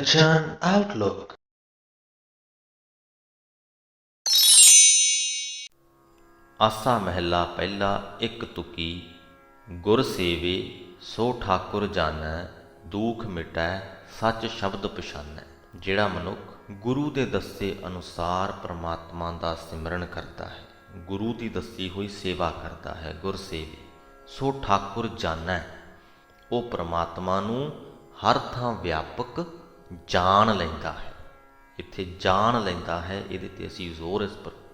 Attention Outlook. ਆਸਾ ਮਹਿਲਾ ਪਹਿਲਾ ਇੱਕ ਤੁਕੀ। ਗੁਰ ਸੇਵੇ ਸੋ ਠਾਕੁਰ ਜਾਣੈ, ਦੁਖ ਮਿਟੈ ਸੱਚ ਸ਼ਬਦ ਪਛਾਨੈ। ਜਿਹੜਾ ਮਨੁੱਖ ਗੁਰੂ ਦੇ ਦੱਸੇ ਅਨੁਸਾਰ ਪ੍ਰਮਾਤਮਾ ਦਾ ਸਿਮਰਨ ਕਰਦਾ ਹੈ, ਗੁਰੂ ਦੀ ਦੱਸੀ ਹੋਈ ਸੇਵਾ ਕਰਦਾ ਹੈ, ਗੁਰ ਸੇਵੇ ਸੋ ਠਾਕੁਰ ਜਾਣੈ, ਉਹ ਪ੍ਰਮਾਤਮਾ ਨੂੰ ਹਰ ਥਾਂ ਵਿਆਪਕ ਜਾਣ ਲੈਂਦਾ ਹੈ। ਇੱਥੇ ਜਾਣ ਲੈਂਦਾ ਹੈ, ਇਹਦੇ 'ਤੇ ਅਸੀਂ ਜ਼ੋਰ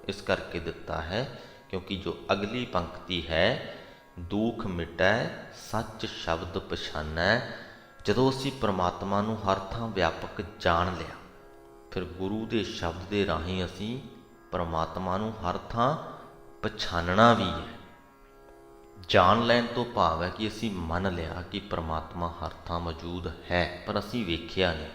ਇਸ ਕਰਕੇ ਦਿੱਤਾ ਹੈ ਕਿਉਂਕਿ ਜੋ ਅਗਲੀ ਪੰਕਤੀ ਹੈ, ਦੁਖ ਮਿਟੈ ਸੱਚ ਸ਼ਬਦ ਪਛਾਨੈ। ਜਦੋਂ ਅਸੀਂ ਪ੍ਰਮਾਤਮਾ ਨੂੰ ਹਰ ਥਾਂ ਵਿਆਪਕ ਜਾਣ ਲਿਆ, ਫਿਰ ਗੁਰੂ ਦੇ ਸ਼ਬਦ ਦੇ ਰਾਹੀਂ ਅਸੀਂ ਪ੍ਰਮਾਤਮਾ ਨੂੰ ਹਰ ਥਾਂ ਪਛਾਨਣਾ ਵੀ ਹੈ। ਜਾਣ ਲੈਣ ਤੋਂ ਭਾਵ ਹੈ ਕਿ ਅਸੀਂ ਮੰਨ ਲਿਆ ਕਿ ਪ੍ਰਮਾਤਮਾ ਹਰ ਥਾਂ ਮੌਜੂਦ ਹੈ, ਪਰ ਅਸੀਂ ਵੇਖਿਆ ਨਹੀਂ।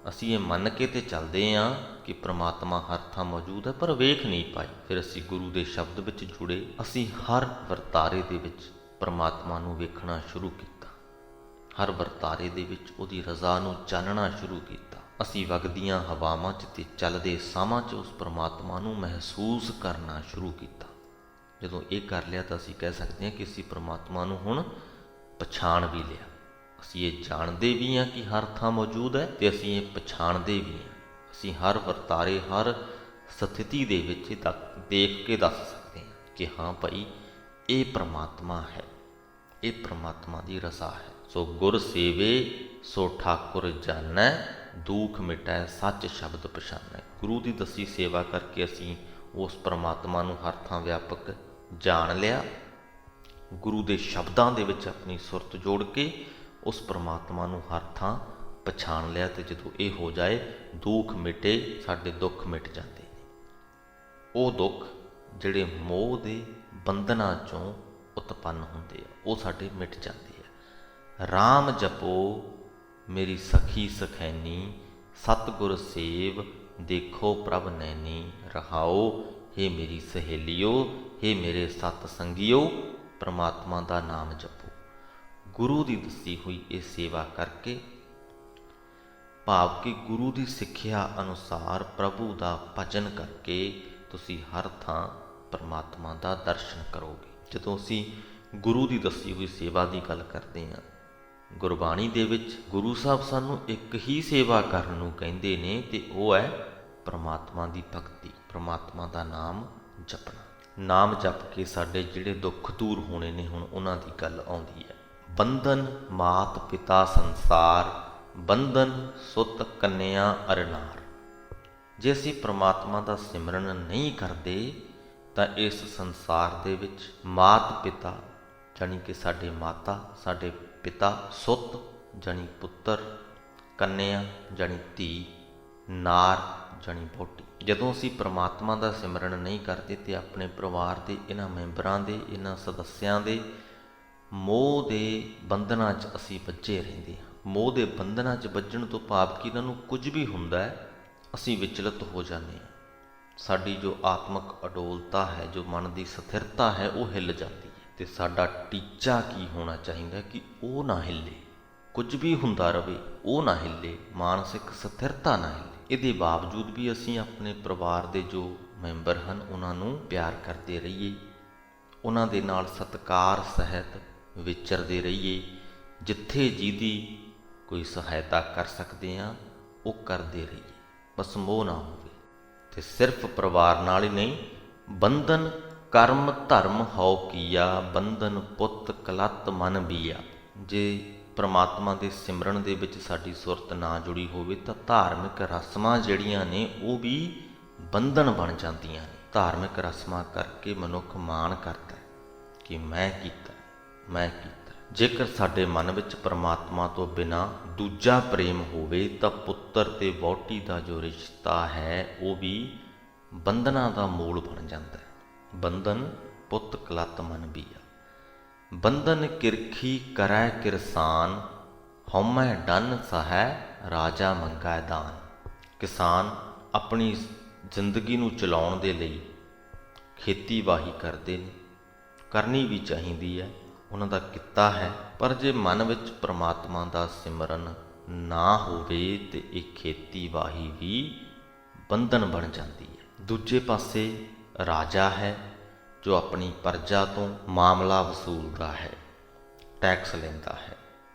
ਅਸੀਂ ਇਹ ਮੰਨ ਕੇ ਤੇ ਚੱਲਦੇ ਹਾਂ ਕਿ ਪ੍ਰਮਾਤਮਾ ਹਰ ਥਾਂ ਮੌਜੂਦ ਹੈ, ਪਰ ਵੇਖ ਨਹੀਂ ਪਾਈ। ਫਿਰ ਅਸੀਂ ਗੁਰੂ ਦੇ ਸ਼ਬਦ ਵਿੱਚ ਜੁੜੇ, ਅਸੀਂ ਹਰ ਵਰਤਾਰੇ ਦੇ ਵਿੱਚ ਪ੍ਰਮਾਤਮਾ ਨੂੰ ਵੇਖਣਾ ਸ਼ੁਰੂ ਕੀਤਾ, ਹਰ ਵਰਤਾਰੇ ਦੇ ਵਿੱਚ ਉਹਦੀ ਰਜ਼ਾ ਨੂੰ ਜਾਣਨਾ ਸ਼ੁਰੂ ਕੀਤਾ। ਅਸੀਂ ਵਗਦੀਆਂ ਹਵਾਵਾਂ 'ਚ ਤੇ ਚੱਲਦੇ ਸਾਹਾਂ 'ਚ ਉਸ ਪ੍ਰਮਾਤਮਾ ਨੂੰ ਮਹਿਸੂਸ ਕਰਨਾ ਸ਼ੁਰੂ ਕੀਤਾ। ਜਦੋਂ ਇਹ ਕਰ ਲਿਆ ਤਾਂ ਅਸੀਂ ਕਹਿ ਸਕਦੇ ਹਾਂ ਕਿ ਅਸੀਂ ਪ੍ਰਮਾਤਮਾ ਨੂੰ ਹੁਣ ਪਛਾਣ ਵੀ ਲਿਆ। ਅਸੀਂ ਇਹ ਜਾਣਦੇ ਵੀ ਹਾਂ ਕਿ ਹਰ ਥਾਂ ਮੌਜੂਦ ਹੈ ਅਤੇ ਅਸੀਂ ਇਹ ਪਛਾਣਦੇ ਵੀ ਹਾਂ। ਅਸੀਂ ਹਰ ਵਰਤਾਰੇ, ਹਰ ਸਥਿਤੀ ਦੇ ਵਿੱਚ ਦੇਖ ਕੇ ਦੱਸ ਸਕਦੇ ਹਾਂ ਕਿ ਹਾਂ ਭਾਈ, ਇਹ ਪ੍ਰਮਾਤਮਾ ਹੈ, ਇਹ ਪ੍ਰਮਾਤਮਾ ਦੀ ਰਜ਼ਾ ਹੈ। ਸੋ ਗੁਰ ਸੇਵੇ ਸੋ ਠਾਕੁਰ ਜਾਣੈ, ਦੁਖ ਮਿਟੈ ਸੱਚ ਸ਼ਬਦ ਪਛਾਨੈ। ਗੁਰੂ ਦੀ ਦੱਸੀ ਸੇਵਾ ਕਰਕੇ ਅਸੀਂ ਉਸ ਪ੍ਰਮਾਤਮਾ ਨੂੰ ਹਰ ਥਾਂ ਵਿਆਪਕ ਜਾਣ ਲਿਆ। ਗੁਰੂ ਦੇ ਸ਼ਬਦਾਂ ਦੇ ਵਿੱਚ ਆਪਣੀ ਸੁਰਤ ਜੋੜ ਕੇ ਉਸ ਪ੍ਰਮਾਤਮਾ ਨੂੰ ਹਰ ਥਾਂ ਪਛਾਣ ਲਿਆ। ਅਤੇ ਜਦੋਂ ਇਹ ਹੋ ਜਾਏ, ਦੁੱਖ ਮਿਟੇ, ਸਾਡੇ ਦੁੱਖ ਮਿਟ ਜਾਂਦੇ ਨੇ। ਉਹ ਦੁੱਖ ਜਿਹੜੇ ਮੋਹ ਦੇ ਬੰਧਨਾਂ 'ਚੋਂ ਉਤਪੰਨ ਹੁੰਦੇ ਆ, ਉਹ ਸਾਡੇ ਮਿਟ ਜਾਂਦੇ ਆ। ਰਾਮ ਜਪੋ ਮੇਰੀ ਸਖੀ ਸਖੈਨੀ, ਸਤਿਗੁਰ ਸੇਵ ਦੇਖੋ ਪ੍ਰਭ ਨੈਣੀ। ਰਹਾਓ ਹੇ ਮੇਰੀ ਸਹੇਲੀਓ, ਹੇ ਮੇਰੇ ਸਤ ਸੰਗੀਓ, ਪ੍ਰਮਾਤਮਾ ਦਾ ਨਾਮ ਜਪੋ। ਗੁਰੂ ਦੀ ਦੱਸੀ ਹੋਈ ਇਹ ਸੇਵਾ ਕਰਕੇ, ਭਾਵ ਕਿ ਗੁਰੂ ਦੀ ਸਿੱਖਿਆ ਅਨੁਸਾਰ ਪ੍ਰਭੂ ਦਾ ਭਜਨ ਕਰਕੇ ਤੁਸੀਂ ਹਰ ਥਾਂ ਪ੍ਰਮਾਤਮਾ ਦਾ ਦਰਸ਼ਨ ਕਰੋਗੇ। ਜਦੋਂ ਅਸੀਂ ਗੁਰੂ ਦੀ ਦੱਸੀ ਹੋਈ ਸੇਵਾ ਦੀ ਗੱਲ ਕਰਦੇ ਹਾਂ, ਗੁਰਬਾਣੀ ਦੇ ਵਿੱਚ ਗੁਰੂ ਸਾਹਿਬ ਸਾਨੂੰ ਇੱਕ ਹੀ ਸੇਵਾ ਕਰਨ ਨੂੰ ਕਹਿੰਦੇ ਨੇ, ਅਤੇ ਉਹ ਹੈ ਪ੍ਰਮਾਤਮਾ ਦੀ ਭਗਤੀ, ਪ੍ਰਮਾਤਮਾ ਦਾ ਨਾਮ ਜਪਣਾ। ਨਾਮ ਜਪ ਕੇ ਸਾਡੇ ਜਿਹੜੇ ਦੁੱਖ ਦੂਰ ਹੋਣੇ ਨੇ, ਹੁਣ ਉਹਨਾਂ ਦੀ ਗੱਲ ਆਉਂਦੀ ਹੈ। ਬੰਧਨ ਮਾਤ ਪਿਤਾ ਸੰਸਾਰ, ਬੰਧਨ ਸੁਤ ਕੰਨਿਆ ਅਰਨਾਰ। ਜੇ ਅਸੀਂ ਪ੍ਰਮਾਤਮਾ ਦਾ ਸਿਮਰਨ ਨਹੀਂ ਕਰਦੇ ਤਾਂ ਇਸ ਸੰਸਾਰ ਦੇ ਵਿੱਚ ਮਾਤ ਪਿਤਾ ਜਾਣੀ ਕਿ ਸਾਡੇ ਮਾਤਾ, ਸਾਡੇ ਪਿਤਾ, ਸੁਤ ਜਾਣੀ ਪੁੱਤਰ, ਕੰਨਿਆ ਜਾਣੀ ਧੀ, ਨਾਰ ਜਾਣੀ ਵਹੁਟੀ। ਜਦੋਂ ਅਸੀਂ ਪ੍ਰਮਾਤਮਾ ਦਾ ਸਿਮਰਨ ਨਹੀਂ ਕਰਦੇ ਤੇ ਆਪਣੇ ਪਰਿਵਾਰ ਦੇ ਇਹਨਾਂ ਮੈਂਬਰਾਂ ਦੇ, ਇਹਨਾਂ ਸਦੱਸਿਆਂ ਦੇ ਮੋਹ ਦੇ ਬੰਧਨਾਂ 'ਚ ਅਸੀਂ ਵੱਜੇ ਰਹਿੰਦੇ ਹਾਂ। ਮੋਹ ਦੇ ਬੰਧਨਾਂ 'ਚ ਵੱਜਣ ਤੋਂ ਭਾਵ ਕਿ ਇਹਨਾਂ ਨੂੰ ਕੁਝ ਵੀ ਹੁੰਦਾ ਹੈ, ਅਸੀਂ ਵਿਚਲਿਤ ਹੋ ਜਾਂਦੇ ਹਾਂ। ਸਾਡੀ ਜੋ ਆਤਮਿਕ ਅਡੋਲਤਾ ਹੈ, ਜੋ ਮਨ ਦੀ ਸਥਿਰਤਾ ਹੈ, ਉਹ ਹਿੱਲ ਜਾਂਦੀ ਹੈ। ਅਤੇ ਸਾਡਾ ਟੀਚਾ ਕੀ ਹੋਣਾ ਚਾਹੀਦਾ ਕਿ ਉਹ ਨਾ ਹਿੱਲੇ, ਕੁਝ ਵੀ ਹੁੰਦਾ ਰਹੇ, ਉਹ ਨਾ ਹਿੱਲੇ, ਮਾਨਸਿਕ ਸਥਿਰਤਾ ਨਾ ਹਿੱਲੇ। ਇਹਦੇ ਬਾਵਜੂਦ ਵੀ ਅਸੀਂ ਆਪਣੇ ਪਰਿਵਾਰ ਦੇ ਜੋ ਮੈਂਬਰ ਹਨ, ਉਹਨਾਂ ਨੂੰ ਪਿਆਰ ਕਰਦੇ ਰਹੀਏ, ਉਹਨਾਂ ਦੇ ਨਾਲ ਸਤਿਕਾਰ ਸਹਿਤ ਵਿਚਰਦੇ ਰਹੀਏ। ਜਿੱਥੇ ਜਿਹਦੀ ਕੋਈ ਸਹਾਇਤਾ ਕਰ ਸਕਦੇ ਹਾਂ, ਉਹ ਕਰਦੇ ਰਹੀਏ, ਬਸ ਮੋਹ ਨਾ ਹੋਵੇ। ਅਤੇ ਸਿਰਫ ਪਰਿਵਾਰ ਨਾਲ ਹੀ ਨਹੀਂ, ਬੰਧਨ ਕਰਮ ਧਰਮ ਹਉ ਕੀਆ, ਬੰਧਨ ਪੁੱਤ ਕਲੱਤ ਮਨ ਬੀਆ। ਜੇ ਪ੍ਰਮਾਤਮਾ ਦੇ ਸਿਮਰਨ ਦੇ ਵਿੱਚ ਸਾਡੀ ਸੁਰਤ ਨਾ ਜੁੜੀ ਹੋਵੇ ਤਾਂ ਧਾਰਮਿਕ ਰਸਮਾਂ ਜਿਹੜੀਆਂ ਨੇ ਉਹ ਵੀ ਬੰਧਨ ਬਣ ਜਾਂਦੀਆਂ ਨੇ। ਧਾਰਮਿਕ ਰਸਮਾਂ ਕਰਕੇ ਮਨੁੱਖ ਮਾਣ ਕਰਦਾ ਕਿ ਮੈਂ ਕੀਤਾ, ਮੈਂ ਕੀਤਾ। ਜੇਕਰ ਸਾਡੇ ਮਨ ਵਿੱਚ ਪ੍ਰਮਾਤਮਾ ਤੋਂ ਬਿਨਾਂ ਦੂਜਾ ਪ੍ਰੇਮ ਹੋਵੇ ਤਾਂ ਪੁੱਤਰ ਤੇ ਵਹੁਟੀ ਦਾ ਜੋ ਰਿਸ਼ਤਾ ਹੈ ਉਹ ਵੀ ਬੰਧਨਾਂ ਦਾ ਮੂਲ ਬਣ ਜਾਂਦਾ ਹੈ। ਬੰਧਨ ਪੁੱਤ ਕਲੱਤ ਮਨ ਬੀਆ। ਬੰਧਨ ਕਿਰਖੀ ਕਰੈ ਕਿਰਸਾਨ, ਹਉਮੈ ਡੰਨ ਸਹੈ ਰਾਜਾ ਮੰਗੈ ਦਾਨ। ਕਿਸਾਨ ਆਪਣੀ ਜ਼ਿੰਦਗੀ ਨੂੰ ਚਲਾਉਣ ਦੇ ਲਈ ਖੇਤੀਬਾੜੀ ਕਰਦੇ ਨੇ, ਕਰਨੀ ਵੀ ਚਾਹੀਦੀ ਹੈ, ਉਹਨਾਂ ਦਾ ਕਿੱਤਾ ਹੈ। ਪਰ ਜੇ ਮਨ ਵਿੱਚ ਪ੍ਰਮਾਤਮਾ ਦਾ ਸਿਮਰਨ ਨਾ ਹੋਵੇ ਤੇ ਇਹ ਖੇਤੀਬਾੜੀ ਵੀ ਬੰਧਨ ਬਣ ਜਾਂਦੀ ਹੈ। ਦੂਜੇ ਪਾਸੇ ਰਾਜਾ ਹੈ ਜੋ ਆਪਣੀ ਪ੍ਰਜਾ ਤੋਂ ਮਾਮਲਾ ਵਸੂਲਦਾ ਹੈ, ਟੈਕਸ ਲੈਂਦਾ ਹੈ,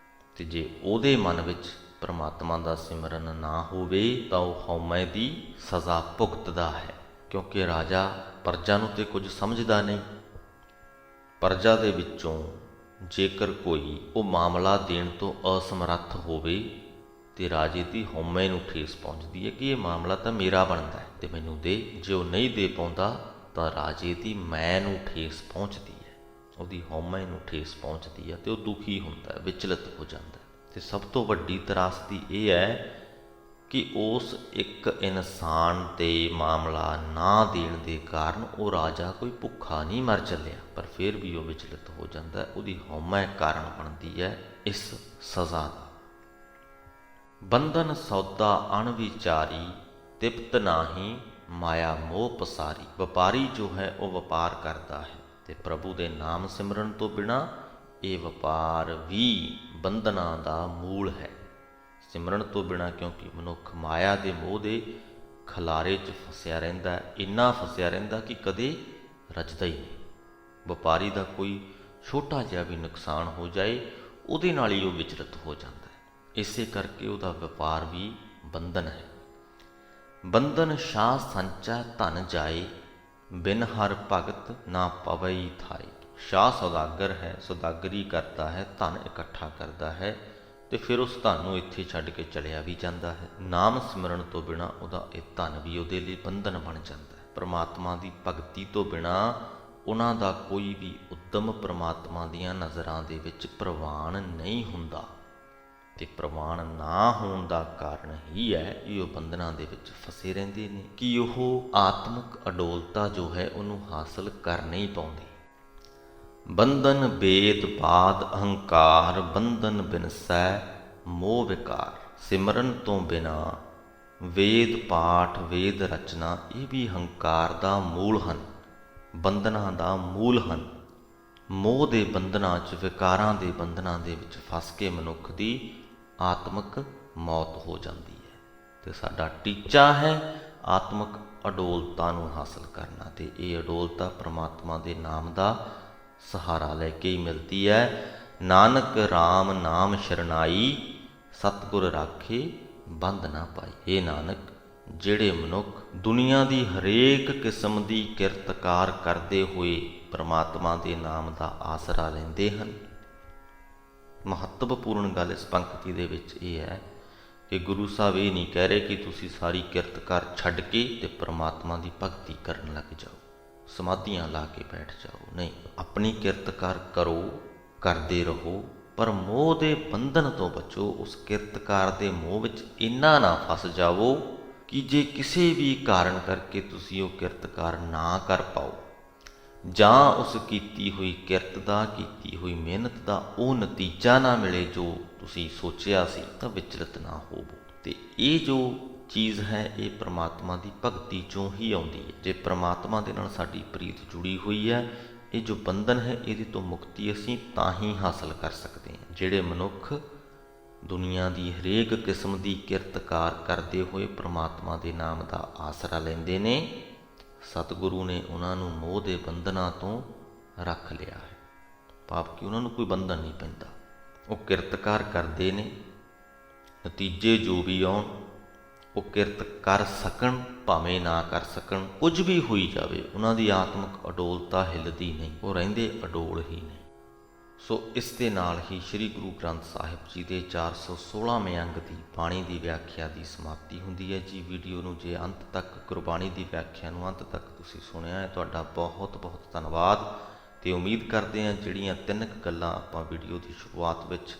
ਤੇ ਜੇ ਉਹਦੇ ਮਨ ਵਿੱਚ ਪਰਮਾਤਮਾ ਦਾ ਸਿਮਰਨ ਨਾ ਹੋਵੇ ਤਾਂ ਉਹ ਹਉਮੈ ਦੀ ਸਜ਼ਾ ਭੁਗਤਦਾ ਹੈ, ਕਿਉਂਕਿ ਰਾਜਾ ਪ੍ਰਜਾ ਨੂੰ ਤੇ ਕੁਝ ਸਮਝਦਾ ਨਹੀਂ। ਪ੍ਰਜਾ ਦੇ ਵਿੱਚੋਂ ਜੇਕਰ ਕੋਈ ਉਹ ਮਾਮਲਾ ਦੇਣ ਤੋਂ ਅਸਮਰੱਥ ਹੋਵੇ ਤੇ ਰਾਜੇ ਦੀ ਹਉਮੈ ਨੂੰ ਠੇਸ ਪਹੁੰਚਦੀ ਹੈ ਕਿ ਇਹ ਮਾਮਲਾ ਤਾਂ ਮੇਰਾ ਬਣਦਾ ਹੈ ਤੇ ਮੈਨੂੰ ਦੇ। ਜੇ ਉਹ ਨਹੀਂ ਦੇ ਪਾਉਂਦਾ ਤਾਂ ਰਾਜੇ ਦੀ ਮੈਂ ਨੂੰ ਠੇਸ ਪਹੁੰਚਦੀ ਹੈ, ਉਹਦੀ ਹਉਮੈ ਨੂੰ ਠੇਸ ਪਹੁੰਚਦੀ ਹੈ ਤੇ ਉਹ ਦੁਖੀ ਹੁੰਦਾ ਹੈ, ਵਿਚਲਿਤ ਹੋ ਜਾਂਦਾ ਹੈ। ਤੇ ਸਭ ਤੋਂ ਵੱਡੀ ਤਰਾਸਦੀ ਇਹ ਹੈ ਕਿ ਉਸ ਇੱਕ ਇਨਸਾਨ 'ਤੇ ਮਾਮਲਾ ਨਾ ਦੇਣ ਦੇ ਕਾਰਨ ਉਹ ਰਾਜਾ ਕੋਈ ਭੁੱਖਾ ਨਹੀਂ ਮਰ ਚੱਲਿਆ, ਪਰ ਫਿਰ ਵੀ ਉਹ ਵਿਚਲਿਤ ਹੋ ਜਾਂਦਾ, ਉਹਦੀ ਹਉਮੈ ਕਾਰਨ ਬਣਦੀ ਹੈ ਇਸ ਸਜ਼ਾ ਦਾ। ਬੰਧਨ ਸੌਦਾ ਅਣਵਿਚਾਰੀ, ਤਿਪਤ ਨਾਹੀ ਮਾਇਆ ਮੋਹ ਪਸਾਰੀ। ਵਪਾਰੀ ਜੋ ਹੈ ਉਹ ਵਪਾਰ ਕਰਦਾ ਹੈ ਤੇ ਪ੍ਰਭੂ ਦੇ ਨਾਮ ਸਿਮਰਨ ਤੋਂ ਬਿਨਾਂ ਇਹ ਵਪਾਰ ਵੀ ਬੰਧਨਾਂ ਦਾ ਮੂਲ ਹੈ। ਸਿਮਰਨ ਤੋਂ ਬਿਨਾਂ ਕਿਉਂਕਿ ਮਨੁੱਖ ਮਾਇਆ ਦੇ ਮੋਹ ਦੇ ਖਲਾਰੇ 'ਚ ਫਸਿਆ ਰਹਿੰਦਾ, ਇੰਨਾ ਫਸਿਆ ਰਹਿੰਦਾ ਕਿ ਕਦੇ ਰਜਦਾ ਹੀ ਨਹੀਂ। ਵਪਾਰੀ ਦਾ ਕੋਈ ਛੋਟਾ ਜਿਹਾ ਵੀ ਨੁਕਸਾਨ ਹੋ ਜਾਏ ਉਹਦੇ ਨਾਲ ਹੀ ਉਹ ਵਿਚਲਿਤ ਹੋ ਜਾਂਦਾ ਹੈ। ਇਸੇ ਕਰਕੇ ਉਹਦਾ ਵਪਾਰ ਵੀ ਬੰਧਨ ਹੈ। ਬੰਧਨ ਸ਼ਾਹ ਸੰਚਾ ਧਨ ਜਾਏ, ਬਿਨ ਹਰ ਭਗਤ ਨਾ ਪਵਈ ਥਾਏ। ਸ਼ਾਹ ਸੌਦਾਗਰ ਹੈ, ਸੌਦਾਗਰੀ ਕਰਦਾ ਹੈ, ਧਨ ਇਕੱਠਾ ਕਰਦਾ ਹੈ ਤੇ ਫਿਰ ਉਸ ਧਨ ਨੂੰ ਇੱਥੇ ਛੱਡ ਕੇ ਚਲਿਆ ਵੀ ਜਾਂਦਾ ਹੈ। ਨਾਮ ਸਿਮਰਨ ਤੋਂ ਬਿਨਾਂ ਉਹਦਾ ਇਹ ਧਨ ਵੀ ਉਹਦੇ ਲਈ ਬੰਧਨ ਬਣ ਜਾਂਦਾ ਹੈ। ਪਰਮਾਤਮਾ ਦੀ ਭਗਤੀ ਤੋਂ ਬਿਨਾਂ ਉਹਨਾਂ ਦਾ ਕੋਈ ਵੀ ਉੱਦਮ ਪਰਮਾਤਮਾ ਦੀਆਂ ਨਜ਼ਰਾਂ ਦੇ ਵਿੱਚ ਪ੍ਰਵਾਨ ਨਹੀਂ ਹੁੰਦਾ, ਤੇ ਪ੍ਰਵਾਨ ਨਾ ਹੋਣ ਦਾ ਕਾਰਨ ਹੀ ਹੈ ਕਿ ਉਹ ਬੰਧਨਾਂ ਦੇ ਵਿੱਚ ਫਸੇ ਰਹਿੰਦੇ ਨੇ, ਕਿ ਉਹ ਆਤਮਿਕ ਅਡੋਲਤਾ ਜੋ ਹੈ ਉਹਨੂੰ ਹਾਸਲ ਕਰ ਨਹੀਂ ਪਾਉਂਦੇ। ਬੰਧਨ ਵੇਦ ਬਾਦ ਅਹੰਕਾਰ, ਬੰਧਨ ਬਿਨਸੈ ਮੋਹ ਵਿਕਾਰ। ਸਿਮਰਨ ਤੋਂ ਬਿਨਾਂ ਵੇਦ ਪਾਠ, ਵੇਦ ਰਚਨਾ ਇਹ ਵੀ ਹੰਕਾਰ ਦਾ ਮੂਲ ਹਨ, ਬੰਧਨਾਂ ਦਾ ਮੂਲ ਹਨ। ਮੋਹ ਦੇ ਬੰਧਨਾਂ 'ਚ, ਵਿਕਾਰਾਂ ਦੇ ਬੰਧਨਾਂ ਦੇ ਵਿੱਚ ਫਸ ਕੇ ਮਨੁੱਖ ਦੀ ਆਤਮਿਕ ਮੌਤ ਹੋ ਜਾਂਦੀ ਹੈ। ਤੇ ਸਾਡਾ ਟੀਚਾ ਹੈ ਆਤਮਿਕ ਅਡੋਲਤਾ ਨੂੰ ਹਾਸਲ ਕਰਨਾ, ਤੇ ਇਹ ਅਡੋਲਤਾ ਪ੍ਰਮਾਤਮਾ ਦੇ ਨਾਮ ਦਾ ਸਹਾਰਾ ਲੈ ਕੇ ਹੀ ਮਿਲਦੀ ਹੈ। ਨਾਨਕ ਰਾਮ ਨਾਮ ਸ਼ਰਨਾਈ, ਸਤਿਗੁਰ ਰਾਖੇ ਬੰਧ ਨਾ ਪਾਈ। ਇਹ ਨਾਨਕ, ਜਿਹੜੇ ਮਨੁੱਖ ਦੁਨੀਆ ਦੀ ਹਰੇਕ ਕਿਸਮ ਦੀ ਕਿਰਤਕਾਰ ਕਰਦੇ ਹੋਏ ਪ੍ਰਮਾਤਮਾ ਦੇ ਨਾਮ ਦਾ ਆਸਰਾ ਲੈਂਦੇ ਹਨ। ਮਹੱਤਵਪੂਰਨ ਗੱਲ ਇਸ ਪੰਕਤੀ ਦੇ ਵਿੱਚ ਇਹ ਹੈ ਕਿ ਗੁਰੂ ਸਾਹਿਬ ਇਹ ਨਹੀਂ ਕਹਿ ਰਹੇ ਕਿ ਤੁਸੀਂ ਸਾਰੀ ਕਿਰਤਕਾਰ ਛੱਡ ਕੇ ਤੇ ਪ੍ਰਮਾਤਮਾ ਦੀ ਭਗਤੀ ਕਰਨ ਲੱਗ ਜਾਓ, ਸਮਾਧੀਆਂ ਲਾ ਕੇ ਬੈਠ ਜਾਓ। ਨਹੀਂ, ਆਪਣੀ ਕਿਰਤਕਾਰ ਕਰੋ, ਕਰਦੇ ਰਹੋ, ਪਰ ਮੋਹ ਦੇ ਬੰਧਨ ਤੋਂ ਬਚੋ। ਉਸ ਕਿਰਤਕਾਰ ਦੇ ਮੋਹ ਵਿੱਚ ਇੰਨਾ ਨਾ ਫਸ ਜਾਵੋ ਕਿ ਜੇ ਕਿਸੇ ਵੀ ਕਾਰਨ ਕਰਕੇ ਤੁਸੀਂ ਉਹ ਕਿਰਤਕਾਰ ਨਾ ਕਰ ਪਾਓ, ਜਾਂ ਉਸ ਕੀਤੀ ਹੋਈ ਕਿਰਤ ਦਾ, ਕੀਤੀ ਹੋਈ ਮਿਹਨਤ ਦਾ ਉਹ ਨਤੀਜਾ ਨਾ ਮਿਲੇ ਜੋ ਤੁਸੀਂ ਸੋਚਿਆ ਸੀ, ਤਾਂ ਵਿਚਲਿਤ ਨਾ ਹੋਵੋ। ਤੇ ਇਹ ਜੋ ਚੀਜ਼ ਹੈ ਇਹ ਪ੍ਰਮਾਤਮਾ ਦੀ ਭਗਤੀ 'ਚੋਂ ਹੀ ਆਉਂਦੀ ਹੈ। ਜੇ ਪ੍ਰਮਾਤਮਾ ਦੇ ਨਾਲ ਸਾਡੀ ਪ੍ਰੀਤ ਜੁੜੀ ਹੋਈ ਹੈ, ਇਹ ਜੋ ਬੰਧਨ ਹੈ ਇਹਦੇ ਤੋਂ ਮੁਕਤੀ ਅਸੀਂ ਤਾਂ ਹੀ ਹਾਸਲ ਕਰ ਸਕਦੇ ਹਾਂ। ਜਿਹੜੇ ਮਨੁੱਖ ਦੁਨੀਆ ਦੀ ਹਰੇਕ ਕਿਸਮ ਦੀ ਕਿਰਤਕਾਰ ਕਰਦੇ ਹੋਏ ਪ੍ਰਮਾਤਮਾ ਦੇ ਨਾਮ ਦਾ ਆਸਰਾ ਲੈਂਦੇ ਨੇ, ਸਤਿਗੁਰੂ ਨੇ ਉਹਨਾਂ ਨੂੰ ਮੋਹ ਦੇ ਬੰਧਨਾਂ ਤੋਂ ਰੱਖ ਲਿਆ ਹੈ। ਭਾਵ ਕਿ ਉਹਨਾਂ ਨੂੰ ਕੋਈ ਬੰਧਨ ਨਹੀਂ ਪੈਂਦਾ, ਉਹ ਕਿਰਤਕਾਰ ਕਰਦੇ ਨੇ, ਨਤੀਜੇ ਜੋ ਵੀ ਆਉਣ ਉਹ ਕਿਰਤ ਕਰ ਸਕਣ ਭਾਵੇਂ ਨਾ ਕਰ ਸਕਣ, ਕੁਝ ਵੀ ਹੋਈ ਜਾਵੇ, ਉਹਨਾਂ ਦੀ ਆਤਮਿਕ ਅਡੋਲਤਾ ਹਿੱਲਦੀ ਨਹੀਂ, ਉਹ ਰਹਿੰਦੇ ਅਡੋਲ ਹੀ ਨੇ। ਸੋ ਇਸ ਦੇ ਨਾਲ ਹੀ ਸ੍ਰੀ ਗੁਰੂ ਗ੍ਰੰਥ ਸਾਹਿਬ ਜੀ ਦੇ 416ਵੇਂ ਅੰਗ ਦੀ ਬਾਣੀ ਦੀ ਵਿਆਖਿਆ ਦੀ ਸਮਾਪਤੀ ਹੁੰਦੀ ਹੈ ਜੀ। ਵੀਡੀਓ ਨੂੰ ਜੇ ਅੰਤ ਤੱਕ, ਗੁਰਬਾਣੀ ਦੀ ਵਿਆਖਿਆ ਨੂੰ ਅੰਤ ਤੱਕ ਤੁਸੀਂ ਸੁਣਿਆ ਹੈ, ਤੁਹਾਡਾ ਬਹੁਤ ਬਹੁਤ ਧੰਨਵਾਦ। ਤੇ ਉਮੀਦ ਕਰਦੇ ਹਾਂ ਜਿਹੜੀਆਂ 3 ਗੱਲਾਂ ਆਪਾਂ ਵੀਡੀਓ ਦੀ ਸ਼ੁਰੂਆਤ ਵਿੱਚ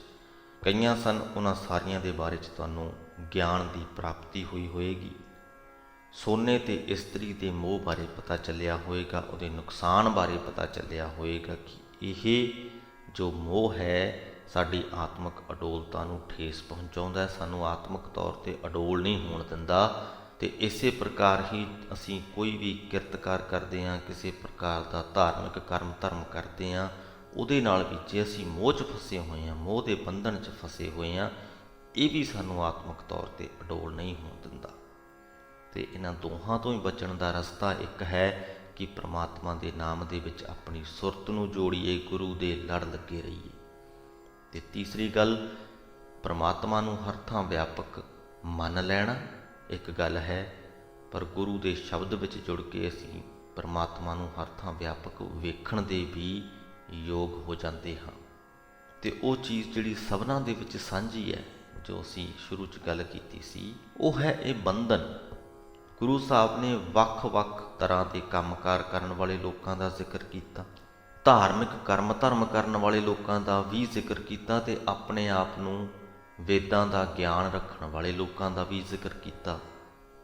ਕਹੀਆਂ ਸਨ, ਉਹਨਾਂ ਸਾਰੀਆਂ ਦੇ ਬਾਰੇ 'ਚ ਤੁਹਾਨੂੰ ਗਿਆਨ ਦੀ ਪ੍ਰਾਪਤੀ ਹੋਈ ਹੋਏਗੀ। ਸੋਨੇ ਤੇ ਇਸਤਰੀ ਦੇ ਮੋਹ ਬਾਰੇ ਪਤਾ ਚੱਲਿਆ ਹੋਏਗਾ, ਉਹਦੇ ਨੁਕਸਾਨ ਬਾਰੇ ਪਤਾ ਚੱਲਿਆ ਹੋਏਗਾ ਕਿ ਇਹ ਜੋ ਮੋਹ ਹੈ ਸਾਡੀ ਆਤਮਿਕ ਅਡੋਲਤਾ ਨੂੰ ਠੇਸ ਪਹੁੰਚਾਉਂਦਾ, ਸਾਨੂੰ ਆਤਮਿਕ ਤੌਰ 'ਤੇ ਅਡੋਲ ਨਹੀਂ ਹੋਣ ਦਿੰਦਾ। ਤੇ ਇਸੇ ਪ੍ਰਕਾਰ ਹੀ ਅਸੀਂ ਕੋਈ ਵੀ ਕਿਰਤਕਾਰ ਕਰਦੇ ਹਾਂ, ਕਿਸੇ ਪ੍ਰਕਾਰ ਦਾ ਧਾਰਮਿਕ ਧਰਮ ਕਰਦੇ ਹਾਂ, ਉਹਦੇ ਨਾਲ ਵੀ ਜੇ ਅਸੀਂ ਮੋਹ 'ਚ ਫਸੇ ਹੋਏ ਹਾਂ, ਮੋਹ ਦੇ ਬੰਧਨ 'ਚ ਫਸੇ ਹੋਏ ਹਾਂ, ਇਹ ਵੀ ਸਾਨੂੰ ਆਤਮਿਕ ਤੌਰ ਤੇ ਅਡੋਲ ਨਹੀਂ ਹੋਣ ਦਿੰਦਾ। ਤੇ ਇਹਨਾਂ ਦੋਹਾਂ ਤੋਂ ਹੀ ਬਚਣ ਦਾ ਰਸਤਾ ਇੱਕ ਹੈ ਕਿ ਪ੍ਰਮਾਤਮਾ ਦੇ ਨਾਮ ਦੇ ਵਿੱਚ ਆਪਣੀ ਸੁਰਤ ਨੂੰ ਜੋੜੀਏ, ਗੁਰੂ ਦੇ ਲੜ ਲੱਗੇ ਰਹੀਏ। ਤੇ ਤੀਸਰੀ ਗੱਲ, ਪ੍ਰਮਾਤਮਾ ਨੂੰ ਹਰ ਥਾਂ ਵਿਆਪਕ ਮੰਨ ਲੈਣਾ ਇੱਕ ਗੱਲ ਹੈ, ਪਰ ਗੁਰੂ ਦੇ ਸ਼ਬਦ ਵਿੱਚ ਜੁੜ ਕੇ ਅਸੀਂ ਪ੍ਰਮਾਤਮਾ ਨੂੰ ਹਰ ਥਾਂ ਵਿਆਪਕ ਵੇਖਣ ਦੇ ਵੀ ਯੋਗ ਹੋ ਜਾਂਦੇ ਹਾਂ। ਤੇ ਉਹ ਚੀਜ਼ ਜਿਹੜੀ ਸਭਨਾਂ ਦੇ ਵਿੱਚ ਸਾਂਝੀ ਹੈ, ਜੋ ਅਸੀਂ ਸ਼ੁਰੂ 'ਚ ਗੱਲ ਕੀਤੀ ਸੀ, ਉਹ ਹੈ ਇਹ ਬੰਧਨ। ਗੁਰੂ ਸਾਹਿਬ ਨੇ ਵੱਖ-ਵੱਖ ਤਰ੍ਹਾਂ ਦੇ ਕੰਮਕਾਰ ਕਰਨ ਵਾਲੇ ਲੋਕਾਂ ਦਾ ਜ਼ਿਕਰ ਕੀਤਾ, ਧਾਰਮਿਕ ਧਰਮ ਕਰਨ ਵਾਲੇ ਲੋਕਾਂ ਦਾ ਵੀ ਜ਼ਿਕਰ ਕੀਤਾ, ਤੇ ਆਪਣੇ ਆਪ ਨੂੰ ਵੇਦਾਂ ਦਾ ਗਿਆਨ ਰੱਖਣ ਵਾਲੇ ਲੋਕਾਂ ਦਾ ਵੀ ਜ਼ਿਕਰ ਕੀਤਾ।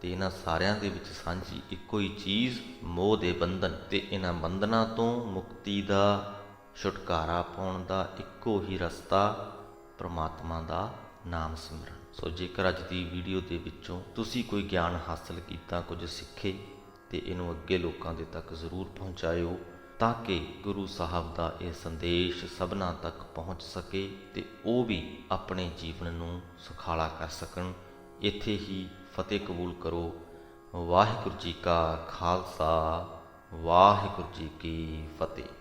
ਤੇ ਇਹਨਾਂ ਸਾਰਿਆਂ ਦੇ ਵਿੱਚ ਸਾਂਝੀ ਇੱਕੋ ਹੀ ਚੀਜ਼, ਮੋਹ ਦੇ ਬੰਧਨ। ਤੇ ਇਹਨਾਂ ਬੰਧਨਾਂ ਤੋਂ ਮੁਕਤੀ ਦਾ, ਛੁਟਕਾਰਾ ਪਾਉਣ ਦਾ ਇੱਕੋ ਹੀ ਰਸਤਾ ਪ੍ਰਮਾਤਮਾ ਦਾ ਨਾਮ ਸਿਮਰਨ। ਸੋ ਜੇਕਰ ਅੱਜ ਦੀ ਵੀਡੀਓ ਦੇ ਵਿੱਚੋਂ ਤੁਸੀਂ ਕੋਈ ਗਿਆਨ ਹਾਸਲ ਕੀਤਾ, ਕੁਝ ਸਿੱਖੇ, ਤੇ ਇਹਨੂੰ ਅੱਗੇ ਲੋਕਾਂ ਦੇ ਤੱਕ ਜ਼ਰੂਰ ਪਹੁੰਚਾਇਓ, ਤਾਂ ਕਿ ਗੁਰੂ ਸਾਹਿਬ ਦਾ ਇਹ ਸੰਦੇਸ਼ ਸਭਨਾਂ ਤੱਕ ਪਹੁੰਚ ਸਕੇ ਤੇ ਉਹ ਵੀ ਆਪਣੇ ਜੀਵਨ ਨੂੰ ਸੁਖਾਲਾ ਕਰ ਸਕਣ। ਇੱਥੇ ਹੀ ਫਤਿਹ ਕਬੂਲ ਕਰੋ। ਵਾਹਿਗੁਰੂ ਜੀ ਕਾ ਖਾਲਸਾ, ਵਾਹਿਗੁਰੂ ਜੀ ਕੀ ਫਤਿਹ।